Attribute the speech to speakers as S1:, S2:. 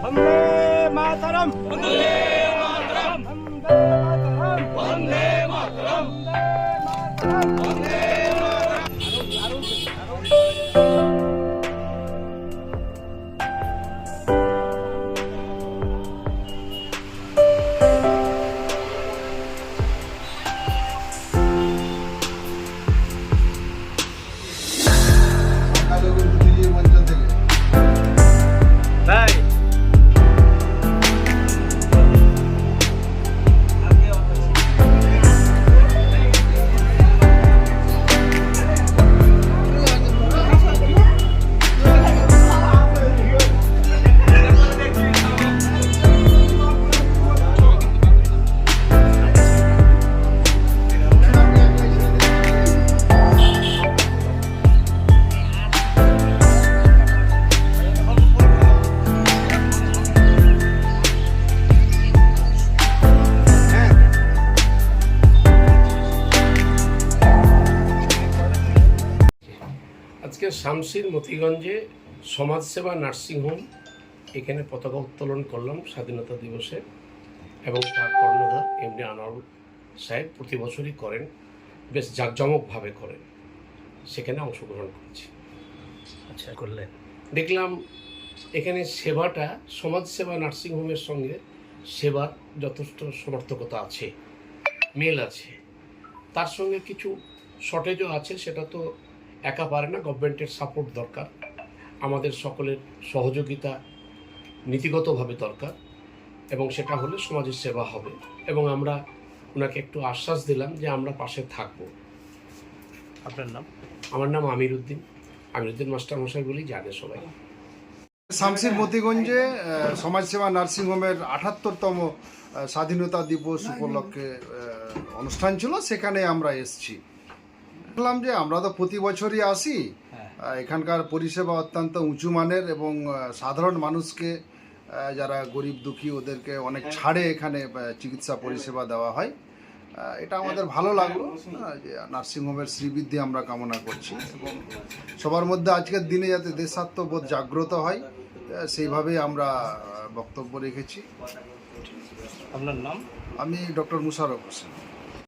S1: वंदे मातरम वंदे मातरम वंदे मातरम वंदे
S2: আজকে শামসির মতিগঞ্জে সমাজসেবা নার্সিংহোম এখানে পতাকা উত্তোলন করলাম স্বাধীনতা দিবসে এবং তার কর্ণধার এমডি আনোয়ার সাহেব প্রতি বছরই করেন, বেশ জাঁকজমকভাবে করেন, সেখানে অংশগ্রহণ করেছি।
S3: আচ্ছা, করলেন,
S2: দেখলাম এখানে সেবাটা সমাজসেবা নার্সিংহোমের সঙ্গে সেবার যথেষ্ট সমর্থকতা আছে, মেল আছে, তার সঙ্গে কিছু শর্টেজও আছে, সেটা তো একা পারে না, গভর্নমেন্টের সাপোর্ট দরকার, আমাদের সকলের সহযোগিতা নীতিগতভাবে দরকার, এবং সেটা হলে সমাজের সেবা হবে। এবং আমরা ওনাকে একটু আশ্বাস দিলাম যে আমরা পাশে থাকব।
S3: আপনার নাম?
S2: আমার নাম আমির উদ্দিন মাস্টার মশাই বলেই জানে সবাই।
S4: শামসির মতিগঞ্জে সমাজসেবা নার্সিংহোমের ৭৮তম স্বাধীনতা দিবস উপলক্ষে অনুষ্ঠান ছিল, সেখানে আমরা এসেছি। বললাম যে আমরা তো প্রতি বছরই আসি, এখানকার পরিষেবা অত্যন্ত উঁচু মানের এবং সাধারণ মানুষকে যারা গরিব দুঃখী ওদেরকে অনেক ছাড়ে এখানে চিকিৎসা পরিষেবা দেওয়া হয়। এটা আমাদের ভালো লাগলো যে নার্সিংহোমের শ্রীবৃদ্ধি আমরা কামনা করছি এবং সবার মধ্যে আজকের দিনে যাতে দেশাত্মবোধ জাগ্রত হয় সেইভাবেই আমরা বক্তব্য রেখেছি।
S3: আপনার নাম?
S4: আমি ডক্টর মুশারফ হোসেন।